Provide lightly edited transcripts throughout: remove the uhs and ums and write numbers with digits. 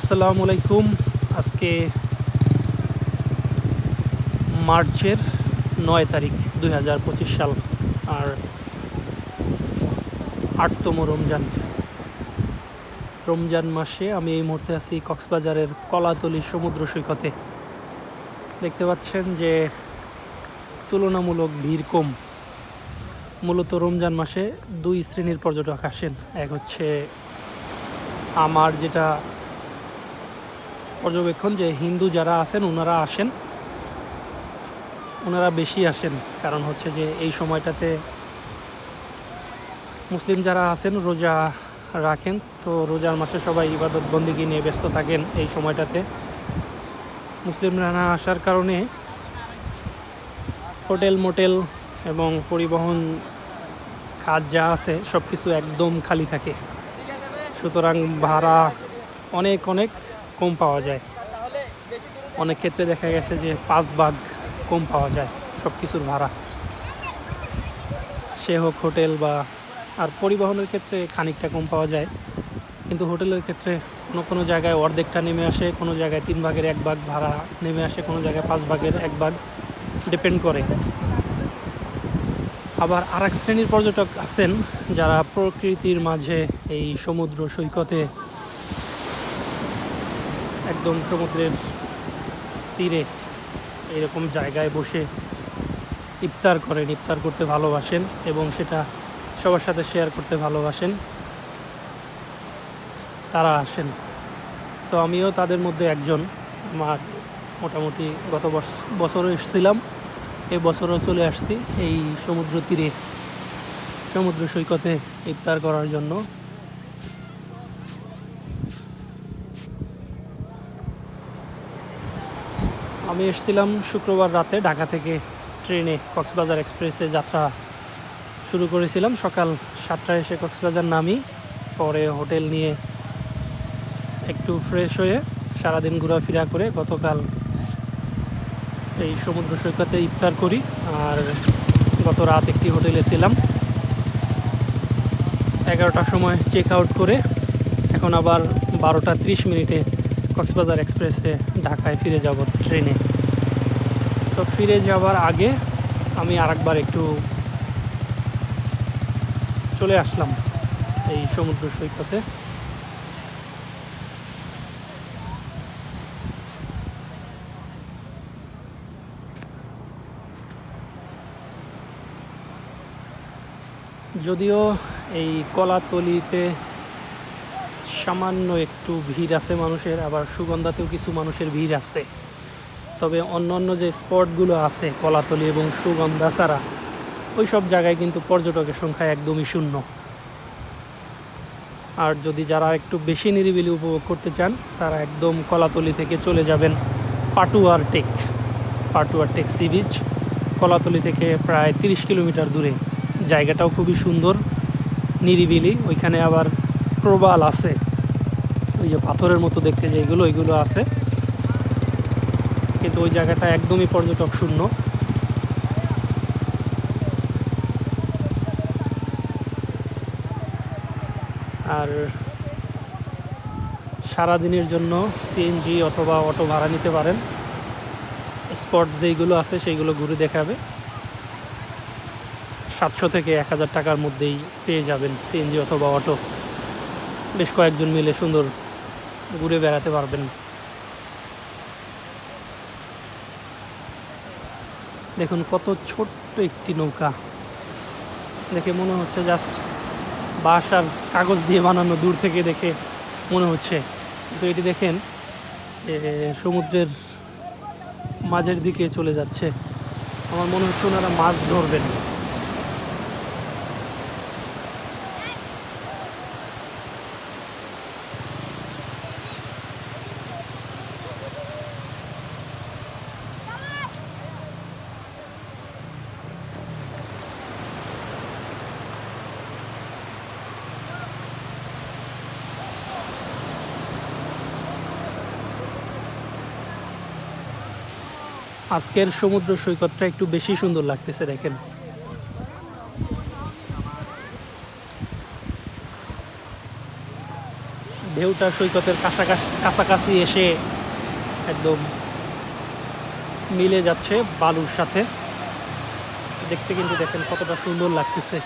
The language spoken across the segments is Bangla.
আসসালামু আলাইকুম। আজকে মার্চের 9 তারিখ 2025 সাল আর 8তম রমজান মাসে আমি এই মুহূর্তে আছি কক্সবাজারের কলাতলী সমুদ্র সৈকতে। দেখতে পাচ্ছেন যে তুলনামূলক ভিড় কম। মূলত রমজান মাসে দুই শ্রেণীর পর্যটক আসেন। এক হচ্ছে আমার যেটা পর্যবেক্ষণ যে হিন্দু যারা আছেন ওনারা বেশি আসেন, কারণ হচ্ছে যে এই সময়টাতে মুসলিম যারা আছেন রোজা রাখেন, তো রোজার মাসে সবাই ইবাদত বন্দেগী নিয়ে ব্যস্ত থাকেন। এই সময়টাতে মুসলিমরা না আসার কারণে হোটেল মোটেল এবং পরিবহন খাত যা আছে সব কিছু একদম খালি থাকে, সুতরাং ভাড়া অনেক কম পাওয়া যায়। অনেক ক্ষেত্রে দেখা গেছে যে 5 ভাগ কম পাওয়া যায় সব কিছুর ভাড়া, সে হোক হোটেল বা আর পরিবহনের ক্ষেত্রে খানিকটা কম পাওয়া যায়, কিন্তু হোটেলের ক্ষেত্রে কোনো জায়গায় অর্ধেকটা নেমে আসে, কোনো জায়গায় 3 ভাগের 1 ভাগ ভাড়া নেমে আসে, কোনো জায়গায় 5 ভাগের 1 ভাগ, ডিপেন্ড করে। আবার আরেক শ্রেণীর পর্যটক আছেন যারা প্রকৃতির মাঝে এই সমুদ্র সৈকতে একদম সমুদ্রের তীরে এরকম জায়গায় বসে ইফতার করেন, ইফতার করতে ভালোবাসেন এবং সেটা সবার সাথে শেয়ার করতে ভালোবাসেন, তারা আসেন। তো আমিও তাদের মধ্যে একজন। আমার মোটামুটি গত বছরও এসেছিলাম, এই বছরও চলে আসছি এই সমুদ্র তীরে সমুদ্র সৈকতে ইফতার করার জন্য। আমি এসেছিলাম শুক্রবার রাতে, ঢাকা থেকে ট্রেনে কক্সবাজার এক্সপ্রেসে যাত্রা শুরু করেছিলাম। সকাল 7টায় এসে কক্সবাজার নামি, পরে হোটেল নিয়ে একটু ফ্রেশ হয়ে সারাদিন ঘোরাফেরা করে গতকাল এই সমুদ্র সৈকতে ইফতার করি। আর গত রাত একটি হোটেলে ছিলাম, 11টার সময় চেক আউট করে এখন আবার 12টা 30 মিনিটে কক্সবাজার এক্সপ্রেসে ঢাকায় ফিরে যাব ট্রেনে। তো ফিরে যাওয়ার আগে আমি আরেকবার একটু চলে আসলাম এই সমুদ্র সৈকতে। যদিও এই কলাতলিতে সামান্য একটু ভিড় আছে মানুষের, আবার সুগন্ধাতেও কিছু মানুষের ভিড় আছে, তবে অন্য যে স্পটগুলো আছে কলাতলি এবং সুগন্ধা ছাড়া ওই সব জায়গায় কিন্তু পর্যটকের সংখ্যা একদমই শূন্য। আর যদি যারা একটু বেশি নিরিবিলি উপভোগ করতে চান তারা একদম কলাতলি থেকে চলে যাবেন Patuartek sea beach. Kolatoli থেকে প্রায় 30 কিলোমিটার দূরে, জায়গাটাও খুবই সুন্দর, নিরিবিলি। ওইখানে আবার প্রবাল আছে, ওই যে পাথরের মতো দেখতে যে এগুলো আছে, কিন্তু ওই জায়গাটা একদমই পর্যটক শূন্য। আর সারাদিনের জন্য সিএনজি অথবা অটো ভাড়া নিতে পারেন। স্পট যেইগুলো আছে সেইগুলো ঘুরে দেখাবে, 700 থেকে 1000 টাকার মধ্যেই পেয়ে যাবেন সিএনজি অথবা অটো। বেশ কয়েকজন মিলে সুন্দর ঘুরে বেড়াতে পারবেন। দেখুন কত ছোট্ট একটি নৌকা, দেখে মনে হচ্ছে জাস্ট বাঁশ আর কাগজ দিয়ে বানানো, দূর থেকে দেখে মনে হচ্ছে। কিন্তু এটি দেখেন সমুদ্রের মাঝের দিকে চলে যাচ্ছে, আমার মনে হচ্ছে ওনারা মাছ ধরবেন। আজকের সমুদ্র সৈকতটা একটু বেশি সুন্দর লাগতেছে, দেখেন ঢেউটা সৈকতের কাছাকাছি এসে একদম মিলে যাচ্ছে বালুর সাথে। দেখতে কিন্তু দেখেন কতটা সুন্দর লাগতেছে।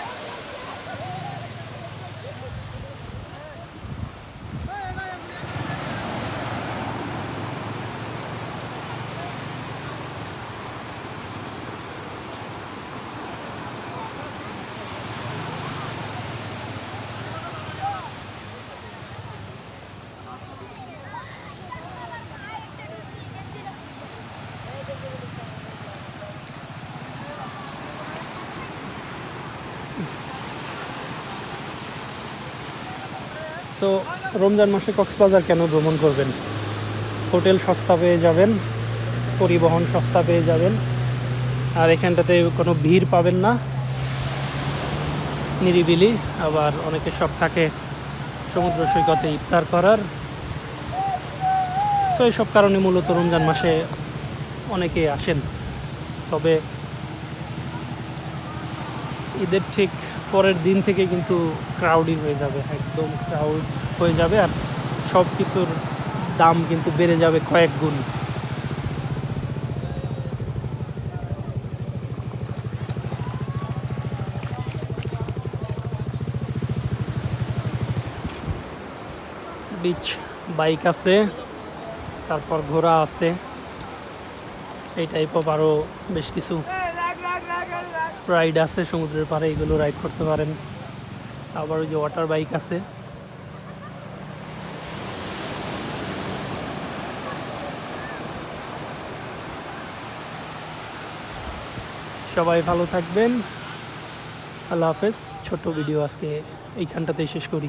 তো রমজান মাসে কক্সবাজার কেন ভ্রমণ করবেন? হোটেল সস্তা পেয়ে যাবেন, পরিবহন সস্তা পেয়ে যাবেন, আর এখানটাতে কোনো ভিড় পাবেন না, নিরিবিলি। আবার অনেকের শখ থাকে সমুদ্র সৈকতে ইফতার করার। তো এইসব কারণে মূলত রমজান মাসে অনেকেই আসেন। তবে ঈদের ঠিক পরের দিন থেকে কিন্তু ক্রাউডিং হয়ে যাবে, একদম ক্রাউড হয়ে যাবে, আর সব কিছুর দাম কিন্তু বেড়ে যাবে কয়েক গুণ। বিচ বাইক আছে, তারপর ঘোড়া আছে, এই টাইপ অফ আরও বেশ কিছু রাইড আছে সমুদ্রের পাড়ে, এগুলো রাইড করতে পারেন। আবার ওই যে ওয়াটার বাইক আছে। সবাই ভালো থাকবেন, আল্লাহ হাফেজ। ছোট ভিডিও আজকে এইখানটাতেই শেষ করি।